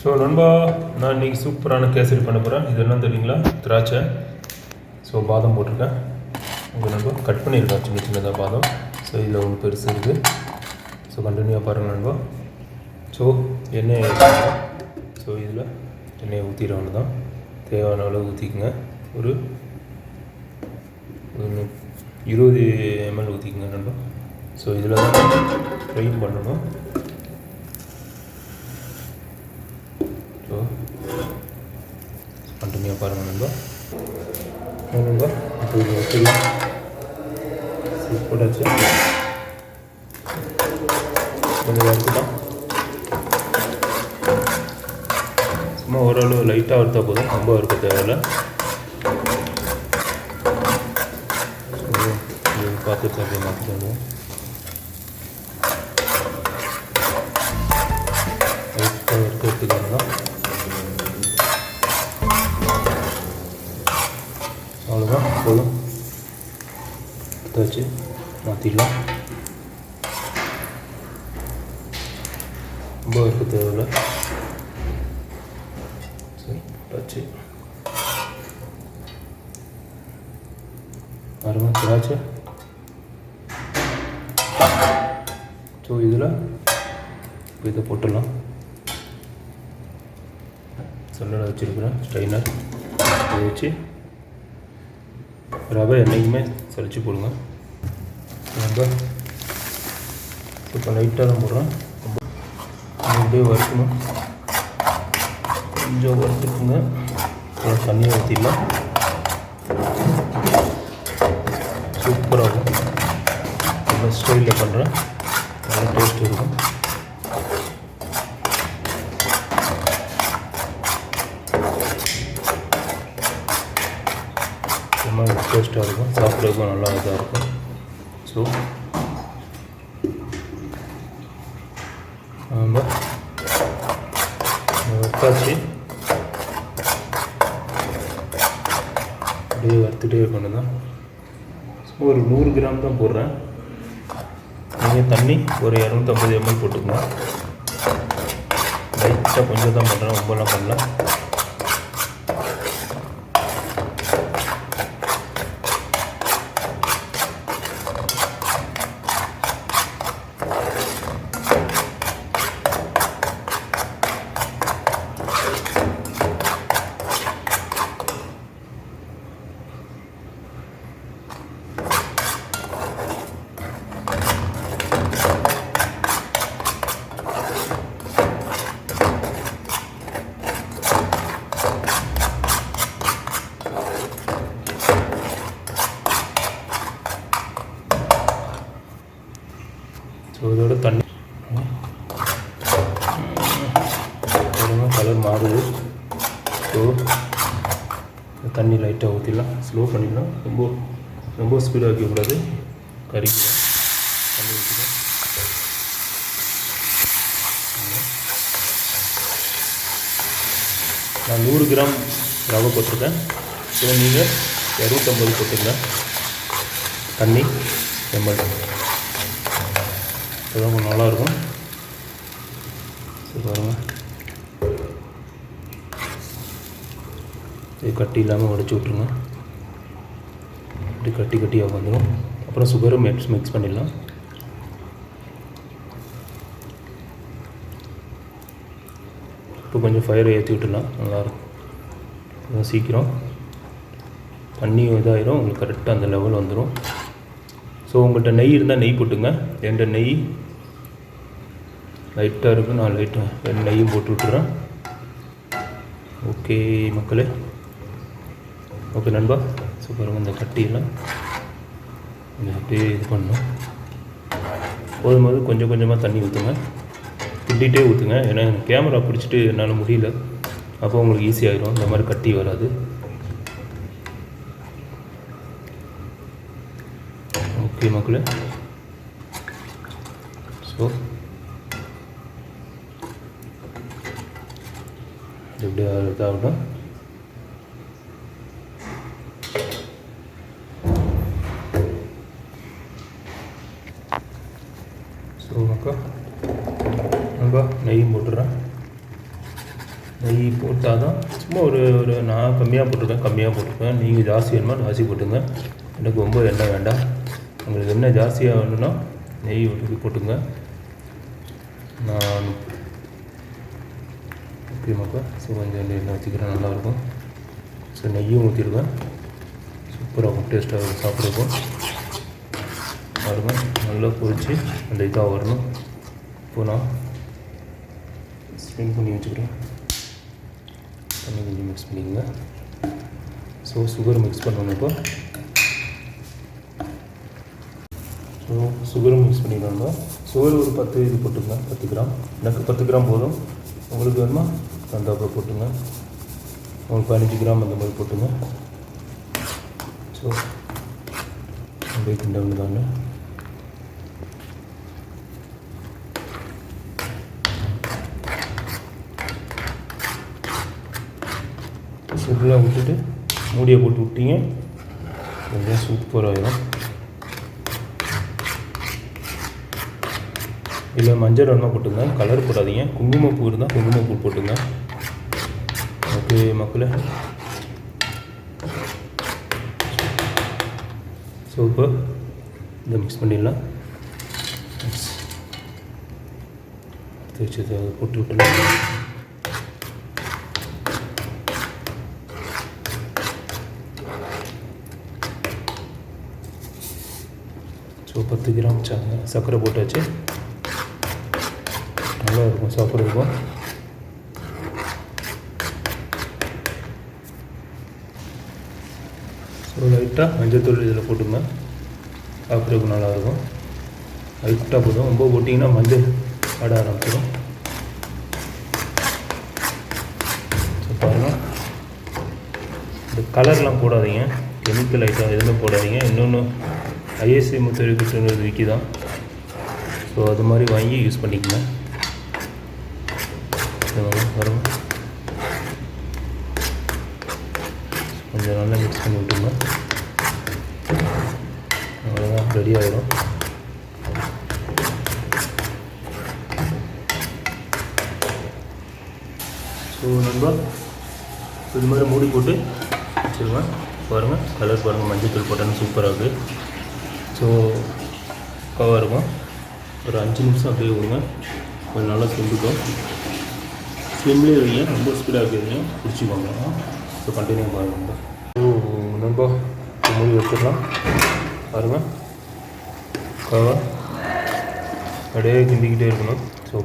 So நண்பா, நான் இன்றைக்கி சூப்பரான கேசரி பண்ண போகிறேன். இது என்ன தெரியுங்களா? திராட்சை. ஸோ பாதம் போட்டிருக்கேன். உங்கள் நண்பா கட் பண்ணியிருக்கேன் சின்ன சின்னதாக பாதம். ஸோ இதில் ஒன்று பெருசு இருக்குது. ஸோ கண்டினியூவாக பாருங்கள் நண்பா. ஸோ எண்ணெய் ஊற்றிக்கலாம். ஸோ இதில் எண்ணெயை ஊற்றிடணும் தான், தேவையான அளவு ஊற்றிக்குங்க. ஒரு 20 ml ஊற்றிக்குங்க நண்பா. ஸோ இதில் தான் ஃப்ரையும் பண்ணணும். ஸோ கண்டினியூவாக பாருங்கள் நண்பா. நண்பா இப்போ இது வச்சுக்கலாம். போட்டாச்சு. கொஞ்சம் வறுத்துக்கலாம். சும்மா ஓரளவு லைட்டாக வறுத்தா போதும், ரொம்ப வறுக்க தேவையில்லை. பார்த்து அப்படியே மாற்றிக்கோங்க. லைட்டாக வறுத்து எடுத்துக்கோங்க. அவ்வளோதான், போதும். எடுத்தாச்சு, மாற்றிடலாம். ரொம்ப வறுக்க தேவையில்லை. சரி, வச்சு அருமை திராட்சை. ஸோ இதில் இதை போட்டுடலாம். சல்லடை வச்சுருக்கிறேன், ஸ்ட்ரைனர். இதை வச்சு ரவை என்றைக்குமே சளிச்சு போடுங்க. ரொம்ப இப்போ லைட்டாக தான் போடுறேன். அப்படியே வறுக்கணும். கொஞ்சம் வறுத்துக்குங்க. தண்ணியை ஊற்றிடலாம். சூப்பராக இருக்கும். இந்த ஸ்டைலில் பண்ணுறேன், நல்லா டேஸ்ட் இருக்கும். ரொம்ப டேஸ்ட்டாக இருக்கும், சாப்பிட்றதுக்கும் நல்லா இதாக இருக்கும். ஸோ நம்ம வறுத்தாச்சு. அப்படியே வறுத்துட்டே இருக்கணும் தான். ஒரு 100 கிராம் தான் போடுறேன். நீங்கள் தண்ணி ஒரு 250 ml போட்டுக்கணும். லைட்டாக கொஞ்சம் தான் பண்ணுறேன், ரொம்பலாம் பண்ணல. ஸோ இதோட தண்ணி கலர் மாறுது. ஸோ தண்ணி லைட்டாக ஊற்றிடலாம். ஸ்லோ பண்ணிடலாம். ரொம்ப ஸ்பீடாக வைக்கக்கூடாது, கறிக்கலாம். தண்ணி ஊற்றிக்கலாம். நான் 100 கிராம் ரவை போட்டிருக்கேன். ஸோ நீங்கள் 250 போட்டுங்க. தண்ணி எம்எல். அதுதான் கொஞ்சம் நல்லாயிருக்கும். சரி பாருங்கள், இது கட்டி இல்லாமல் உடச்சி விட்ருங்க. இப்படி கட்டியாக வந்துடும். அப்புறம் சுகரும் மிக்ஸ் பண்ணிடலாம். இப்போ கொஞ்சம் ஃபயரை ஏற்றி விட்டுடலாம், நல்லாயிருக்கும். சீக்கிரம் தண்ணி இதாகிடும், உங்களுக்கு கரெக்டாக அந்த லெவல் வந்துடும். ஸோ உங்கள்கிட்ட நெய் இருந்தால் நெய் போட்டுங்க. என்கிட்ட நெய் லைட்டாக இருக்கும், நான் லைட்டாக நெய்யும் போட்டு விட்டுறேன். ஓகே மக்களே, ஓகே நண்பா. ஸோ பாருங்கள், இந்த கட்டியெல்லாம் அப்படியே இது பண்ணணும். போதும்போது கொஞ்சம் கொஞ்சமாக தண்ணி ஊற்றுங்க, கிண்டிகிட்டே ஊற்றுங்க. ஏன்னா கேமரா பிடிச்சிட்டு என்னால் முடியல, அப்போ உங்களுக்கு ஈஸியாகிடும். இந்த மாதிரி கட்டி வராது. ஓகே மக்களே, ஸோ எப்படி இதாகட்டும். ஸோ மக்கா நண்பா நெய்யும் போட்டுடுறேன். நெய் போட்டால் தான் சும்மா ஒரு நான் கம்மியாக போட்டிருக்கேன். நீங்கள் ஜாஸ்தி வேணுமா ஜாஸ்தி போட்டுங்க. எனக்கு ரொம்ப எண்ணெய் வேண்டாம். உங்களுக்கு எண்ணெய் ஜாஸ்தியாக வேணும்னா நெய் ஊற்றி போட்டுங்க. நான் ஓகேமாப்பா. ஸோ கொஞ்சம் எண்ணெய் வச்சுக்கிறேன், நல்லாயிருக்கும். ஸோ நெய்யும் ஊற்றிடுவேன். சூப்பராக இருக்கும், டேஸ்ட்டாக சாப்பிட்ருக்கும். பாருங்க நல்லா பொரிச்சு அந்த இதாக வரணும். இப்போ நான் ஸ்ப்ரிங் பண்ணி வச்சுக்கிறேன். தண்ணி கொஞ்சம் மிக்ஸ் பண்ணிக்கோங்க. ஸோ சுகர் மிக்ஸ் பண்ணணும். இப்போ ஸோ சுகரும் மிக்ஸ் பண்ணிக்கணும். சுகர் ஒரு 10 இது போட்டுங்க, 10 கிராம். எனக்கு 10 கிராம் போதும். உங்களுக்கு வேணுமா அந்த அப்புறம் போட்டுங்க. உங்களுக்கு 15 கிராம் அந்த மாதிரி போட்டுங்க. ஸோ அப்படியே கிண்டல் தாங்க. சுகரெலாம் விட்டுட்டு மூடியை போட்டு விட்டீங்க, கொஞ்சம் சூப்பராகிடும். இல்லை மஞ்சள் வேணால் போட்டுங்க, கலர் போடாதீங்க. குங்குமப்பூ இருந்தால் குங்குமப்பூ போட்டுங்க. ஓகே மக்களே. ஸோ இப்போ இதை மிக்ஸ் பண்ணிடலாம். வச்சு அதை போட்டு விட்டுலாம். ஸோ 10 கிராம் சர்க்கரை போட்டாச்சு. நல்லா இருக்கும் சாப்பிட்றதுக்கும். ஸோ லைட்டாக மஞ்சள்தூள் இதில் போட்டுங்க, சாப்பிட்றதுக்கு நல்லாயிருக்கும். லைட்டாக போதும், ரொம்ப போட்டிங்கன்னா மஞ்சள் ஆட ஆரம்பிச்சிடும். ஸோ பாருங்கள், இந்த கலர்லாம் போடாதீங்க, கெமிக்கல் ஐட்டம் எதுவுமே போடாதீங்க. இன்னொன்று ஐஎஸ்சி முத்திரைக்குன்னு விற்கிதான். ஸோ அது மாதிரி வாங்கி யூஸ் பண்ணிக்கங்க. வரும் கொஞ்சம் நல்லா மிக்ஸ் பண்ணி விட்டுங்க. அவ்வளோதான், ரெடி ஆகிடும். ஸோ நம்ம இது மாதிரி மூடி போட்டு வச்சுருவேன். பாருங்கள் கலர் பாருங்கள், மஞ்சள் தூள் போட்டோன்னு சூப்பராக இருக்குது. ஸோ கவா இருக்கும். ஒரு 5 நிமிஷம் அப்படியே விடுங்க, கொஞ்சம் நல்லா சுண்டுக்கும். ஸ்லிம்லேயே வைங்க, ரொம்ப ஸ்பீடாக இருக்கிறீங்க பிடிச்சிக்கோங்க. ஸோ கண்டினியூ பாருங்கள். ஸோ நண்பா மூடி வச்சிடலாம். பாருங்கள் கவா அப்படியே கிண்டிக்கிட்டே இருக்கணும். ஸோ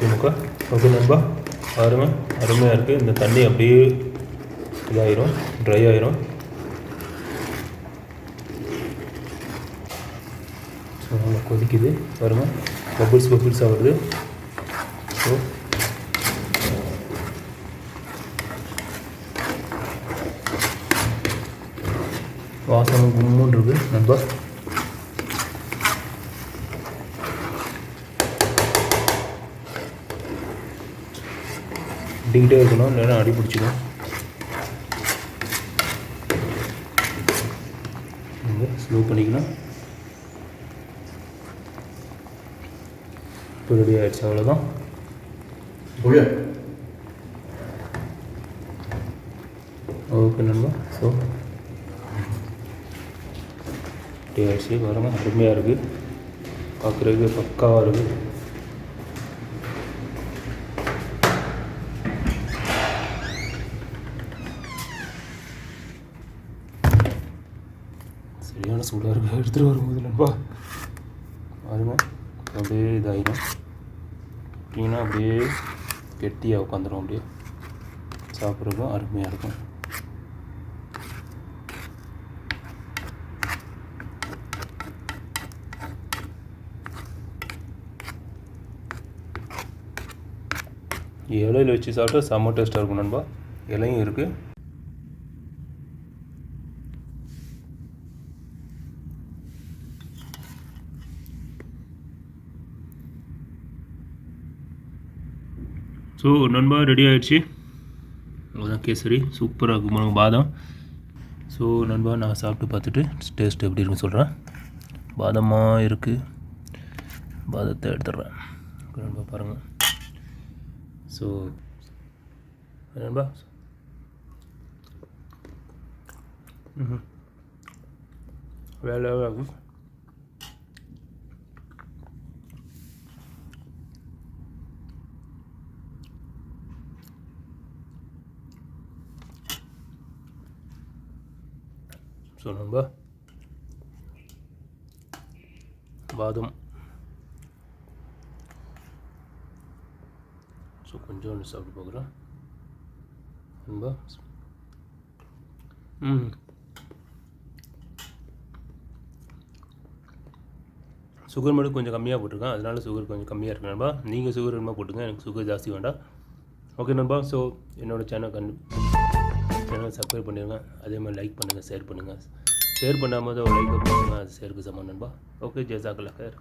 ஓகேக்கா. ஓகே நண்பா, பாருங்கள் அருமையாக இருக்குது. இந்த தண்ணி அப்படியே இதாகிடும், ட்ரை ஆகிரும். ஸோ நல்லா கொதிக்குது பாருங்கள், பபிள்ஸாக வருது. ஸோ வாசனை கும்முன்னு இருக்குது நண்பா. டிங்கிட்டே இருக்கணும், இல்லைன்னா அடி பிடிச்சிடும். ஸ்லோ பண்ணிக்கலாம். இப்போ ரெடி ஆகிடுச்சு, அவ்வளோதான். ஓகே நண்பா. ஸோ ரெடி ஆகிடுச்சு பாருங்கள், அருமையாக இருக்குது, பார்க்குறதுக்கு பக்காவாக இருக்குது. சரியான சூடாக இருக்குது, எடுத்துகிட்டு வரும்போது நண்பா பாருங்க அப்படியே இதாகிடும். பார்த்தீங்கன்னா அப்படியே கெட்டியாக உட்காந்துரும், அப்படியே சாப்பிட்றதுக்கும் அருமையாக இருக்கும். இலையில் வச்சு சாப்பிட்டா செம்ம டேஸ்ட்டாக இருக்கும் நண்பா. இலையும் இருக்குது. ஸோ நண்பா ரெடி ஆகிடுச்சு, அதுதான் கேசரி. சூப்பராக இருக்கும் பாதம். ஸோ நண்பா நான் சாப்பிட்டு பார்த்துட்டு டேஸ்ட் எப்படி இருக்குன்னு சொல்கிறேன். பாதமாக இருக்குது, பாதத்தை எடுத்துடுறேன். நண்பா பாருங்கள். ஸோ நண்பா வேலை ஆகும். ஸோ நண்பா பாதம் ஸோ கொஞ்சோண்டு சாப்பிட்டு பார்க்குறேன் நண்பா. சுகர் மட்டும் கொஞ்சம் கம்மியாக போட்டிருக்கேன், அதனால சுகர் கொஞ்சம் கம்மியாக இருக்குது நண்பா. நீங்கள் சுகர் வேணுமா போட்டுங்க, எனக்கு சுகர் ஜாஸ்தி வேண்டாம். ஓகே நண்பா. ஸோ என்னோடய சேனல் சப்ஸ்கிரைப் பண்ணிடுங்க. அதே மாதிரி லைக் பண்ணுங்கள், ஷேர் பண்ணுங்கள். ஷேர் பண்ணாமல் தான் ஒரு லைக் பண்ணுங்கள், அது ஷேருக்கு சமம் நண்பா. ஓகே, ஜெசாக்கல்லா ஹைர்.